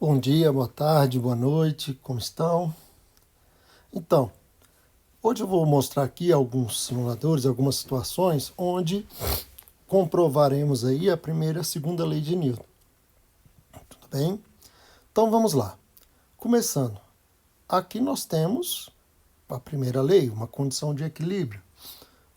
Bom dia, boa tarde, boa noite, como estão? Então, hoje eu vou mostrar aqui alguns simuladores, algumas situações onde comprovaremos aí a primeira e a segunda lei de Newton, tudo bem? Então vamos lá. Começando, aqui nós temos a primeira lei, uma condição de equilíbrio.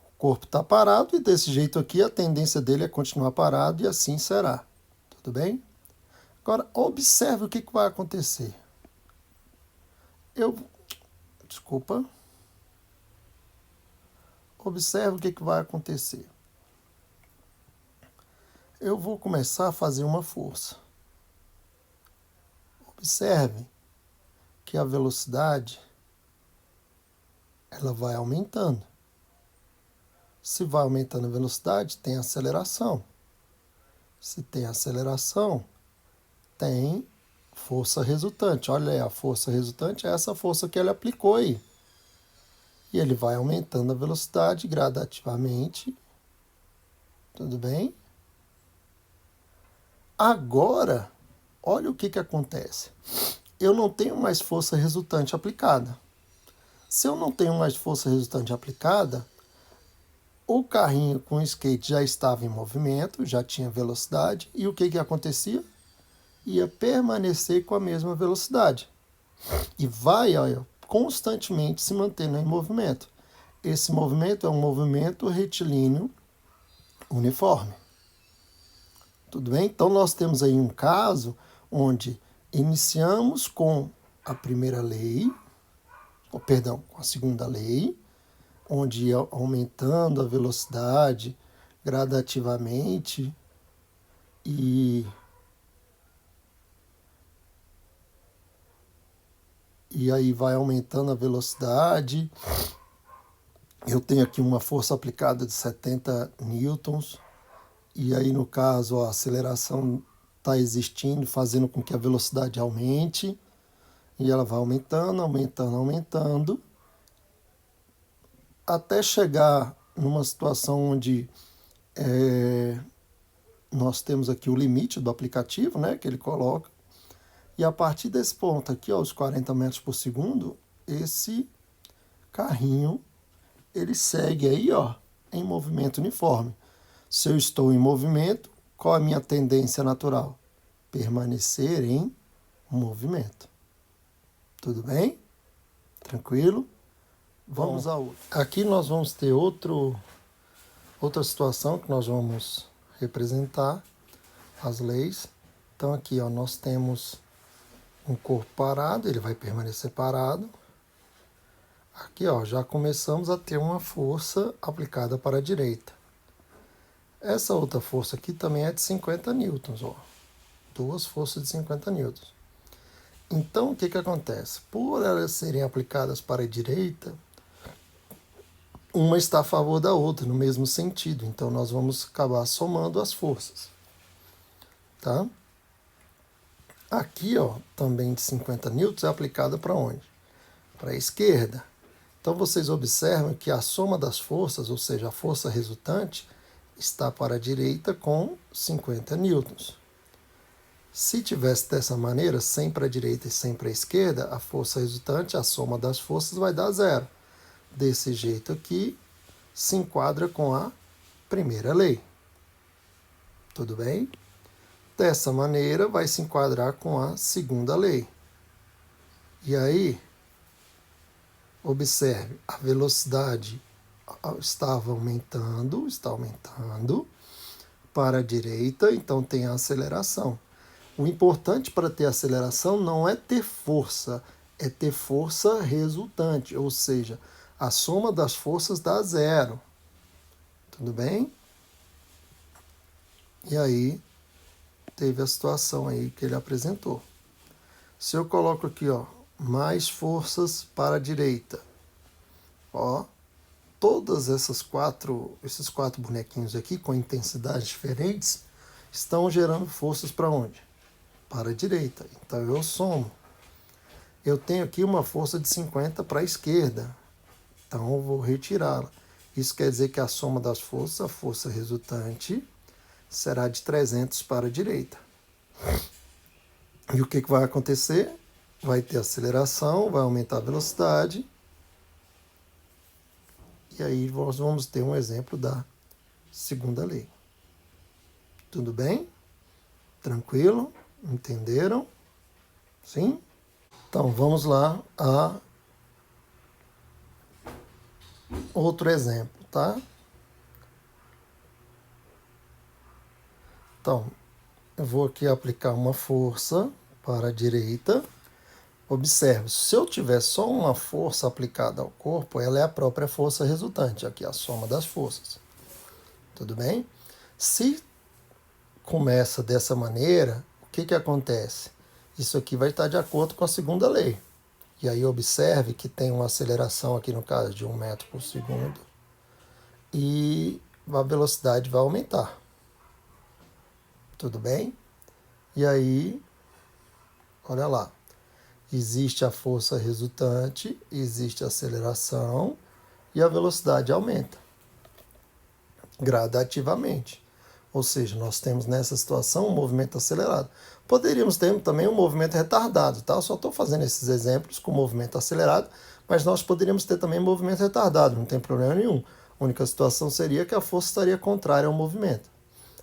O corpo está parado e desse jeito aqui a tendência dele é continuar parado e assim será, tudo bem? Agora, observe o que vai acontecer. Desculpa. Observe o que vai acontecer. Eu vou começar a fazer uma força. Observe que a velocidade ela vai aumentando. Se vai aumentando a velocidade, tem aceleração. Se tem aceleração, tem força resultante. Olha aí, a força resultante é essa força que ele aplicou aí. E ele vai aumentando a velocidade gradativamente. Tudo bem? Agora, olha o que acontece. Eu não tenho mais força resultante aplicada. Se eu não tenho mais força resultante aplicada, o carrinho com o skate já estava em movimento, já tinha velocidade, e o que acontecia? Ia permanecer com a mesma velocidade. E vai, olha, constantemente se mantendo em movimento. Esse movimento é um movimento retilíneo uniforme. Tudo bem? Então nós temos aí um caso onde iniciamos com a primeira lei, com a segunda lei, onde ia aumentando a velocidade gradativamente e aí vai aumentando a velocidade. Eu tenho aqui uma força aplicada de 70 newtons e aí no caso a aceleração está existindo, fazendo com que a velocidade aumente e ela vai aumentando, aumentando, aumentando até chegar numa situação onde nós temos aqui o limite do aplicativo, né, que ele coloca. E a partir desse ponto aqui, ó, os 40 metros por segundo, esse carrinho, ele segue aí, ó, em movimento uniforme. Se eu estou em movimento, qual é a minha tendência natural? Permanecer em movimento. Tudo bem? Tranquilo? Vamos ao outro. Aqui nós vamos ter outra situação que nós vamos representar as leis. Então aqui, ó, nós temos um corpo parado, ele vai permanecer parado. Aqui, ó, já começamos a ter uma força aplicada para a direita. Essa outra força aqui também é de 50 newtons, ó. Duas forças de 50 newtons. Então, o que acontece? Por elas serem aplicadas para a direita, uma está a favor da outra, no mesmo sentido. Então, nós vamos acabar somando as forças. Tá? Aqui, ó, também de 50 newtons, é aplicada para onde? Para a esquerda. Então, vocês observam que a soma das forças, ou seja, a força resultante, está para a direita com 50 newtons. Se tivesse dessa maneira, 100 para a direita e 100 para a esquerda, a força resultante, a soma das forças, vai dar zero. Desse jeito aqui, se enquadra com a primeira lei. Tudo bem? Dessa maneira, vai se enquadrar com a segunda lei. E aí, observe, a velocidade está aumentando para a direita, então tem a aceleração. O importante para ter aceleração não é ter força, é ter força resultante, ou seja, a soma das forças dá zero. Tudo bem? E aí, teve a situação aí que ele apresentou. Se eu coloco aqui, ó, mais forças para a direita, ó, todas esses quatro bonequinhos aqui com intensidades diferentes estão gerando forças para onde? Para a direita. Então eu somo. Eu tenho aqui uma força de 50 para a esquerda. Então eu vou retirá-la. Isso quer dizer que a soma das forças, a força resultante, será de 300 para a direita. E o que vai acontecer? Vai ter aceleração, vai aumentar a velocidade. E aí nós vamos ter um exemplo da segunda lei. Tudo bem? Tranquilo? Entenderam? Sim? Então vamos lá a outro exemplo, tá? Então, eu vou aqui aplicar uma força para a direita. Observe, se eu tiver só uma força aplicada ao corpo, ela é a própria força resultante, aqui a soma das forças. Tudo bem? Se começa dessa maneira, o que acontece? Isso aqui vai estar de acordo com a segunda lei. E aí observe que tem uma aceleração aqui no caso de 1 metro por segundo. E a velocidade vai aumentar. Tudo bem? E aí, olha lá. Existe a força resultante, existe a aceleração e a velocidade aumenta gradativamente. Ou seja, nós temos nessa situação um movimento acelerado. Poderíamos ter também um movimento retardado, tá? Eu só estou fazendo esses exemplos com movimento acelerado, mas nós poderíamos ter também movimento retardado, não tem problema nenhum. A única situação seria que a força estaria contrária ao movimento.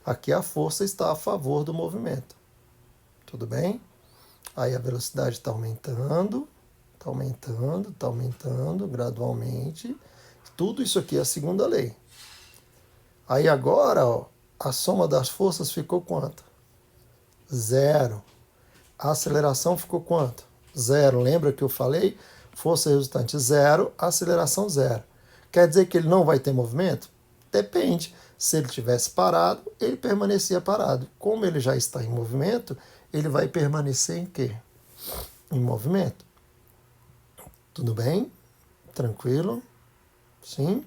Aqui a força está a favor do movimento. Tudo bem? Aí a velocidade está aumentando gradualmente. Tudo isso aqui é a segunda lei. Aí agora, ó, a soma das forças ficou quanto? 0. A aceleração ficou quanto? 0. Lembra que eu falei? Força resultante 0, aceleração 0. Quer dizer que ele não vai ter movimento? Depende. Se ele tivesse parado, ele permanecia parado. Como ele já está em movimento, ele vai permanecer em quê? Em movimento. Tudo bem? Tranquilo? Sim?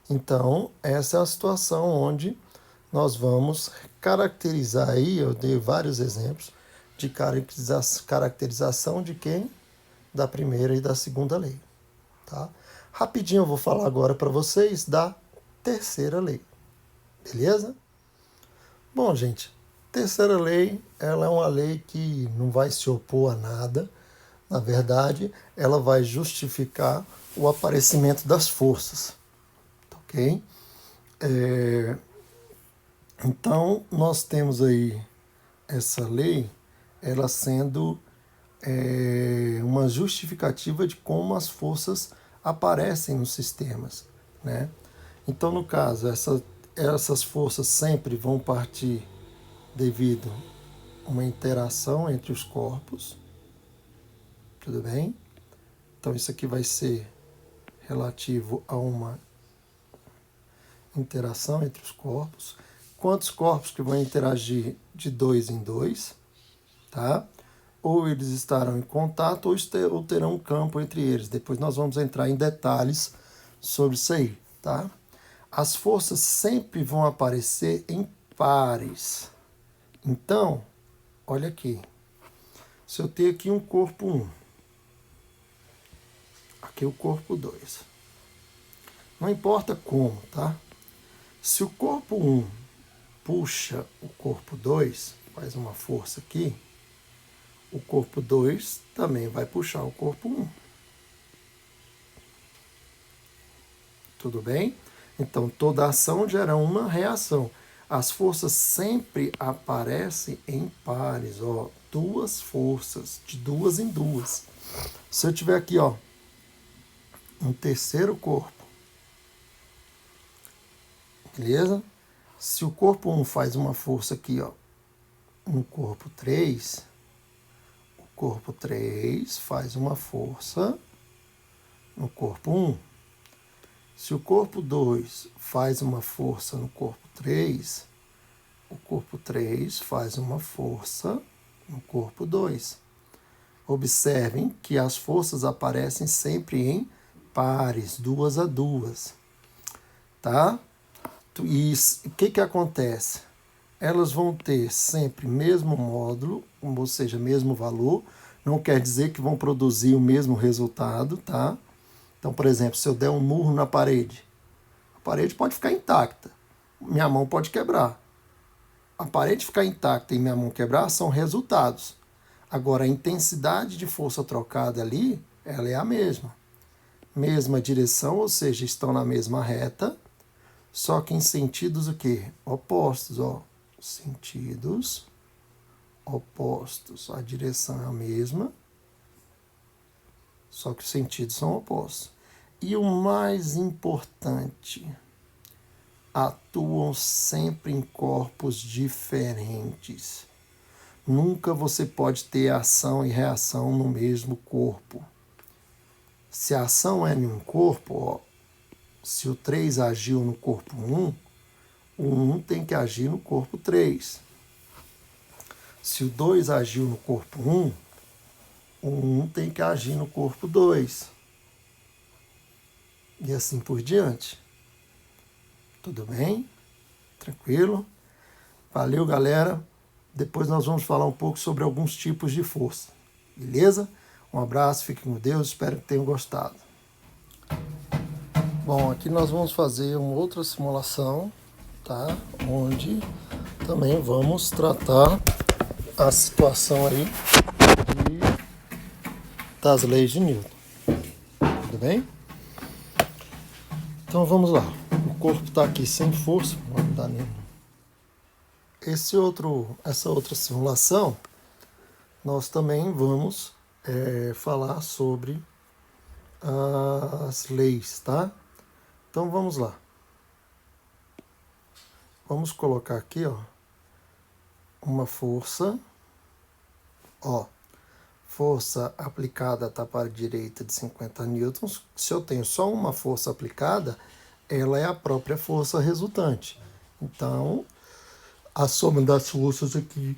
Então, essa é a situação onde nós vamos caracterizar aí, eu dei vários exemplos de caracterização de quem? Da primeira e da segunda lei. Tá? Rapidinho eu vou falar agora para vocês da terceira lei. Beleza? Bom, gente, terceira lei, ela é uma lei que não vai se opor a nada. Na verdade, ela vai justificar o aparecimento das forças. Ok? Então, nós temos aí essa lei, ela sendo uma justificativa de como as forças aparecem nos sistemas, né? Então, no caso, essas forças sempre vão partir devido a uma interação entre os corpos, tudo bem? Então, isso aqui vai ser relativo a uma interação entre os corpos. Quantos corpos que vão interagir de 2 em 2, tá? Ou eles estarão em contato ou terão um campo entre eles. Depois nós vamos entrar em detalhes sobre isso aí, tá? As forças sempre vão aparecer em pares. Então, olha aqui. Se eu tenho aqui um corpo 1, aqui o corpo 2. Não importa como, tá? Se o corpo 1 puxa o corpo 2, faz uma força aqui, o corpo 2 também vai puxar o corpo 1. Tudo bem? Então, toda ação gera uma reação. As forças sempre aparecem em pares, ó, duas forças, de duas em duas. Se eu tiver aqui, ó, um terceiro corpo, beleza? Se o corpo 1 faz uma força aqui, ó, no corpo 3, o corpo 3 faz uma força no corpo 1. Se o corpo 2 faz uma força no corpo 3, o corpo 3 faz uma força no corpo 2. Observem que as forças aparecem sempre em pares, 2 a 2. Tá? E o que acontece? Elas vão ter sempre mesmo módulo, ou seja, mesmo valor. Não quer dizer que vão produzir o mesmo resultado, tá? Então, por exemplo, se eu der um murro na parede, a parede pode ficar intacta, minha mão pode quebrar. A parede ficar intacta e minha mão quebrar são resultados. Agora, a intensidade de força trocada ali, ela é a mesma. Mesma direção, ou seja, estão na mesma reta, só que em sentidos o quê? Opostos, ó. Sentidos opostos. A direção é a mesma, só que os sentidos são opostos. E o mais importante, atuam sempre em corpos diferentes. Nunca você pode ter ação e reação no mesmo corpo. Se a ação é em um corpo, ó, se o 3 agiu no corpo 1, o 1 tem que agir no corpo 3. Se o 2 agiu no corpo 1, o 1 tem que agir no corpo 2. E assim por diante. Tudo bem? Tranquilo? Valeu, galera. Depois nós vamos falar um pouco sobre alguns tipos de força. Beleza? Um abraço, fiquem com Deus, espero que tenham gostado. Bom, aqui nós vamos fazer uma outra simulação, tá? Onde também vamos tratar a situação aí das leis de Newton. Tudo bem? Então vamos lá. O corpo está aqui sem força, vamos dar nele. Essa outra simulação, nós também vamos falar sobre as leis, tá? Então vamos lá. Vamos colocar aqui, ó, uma força, ó, força aplicada está para a direita de 50 newtons. Se eu tenho só uma força aplicada, ela é a própria força resultante. Então, a soma das forças aqui,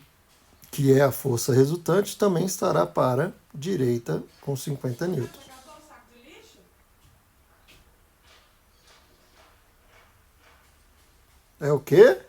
que é a força resultante, também estará para a direita com 50 newtons. É o quê?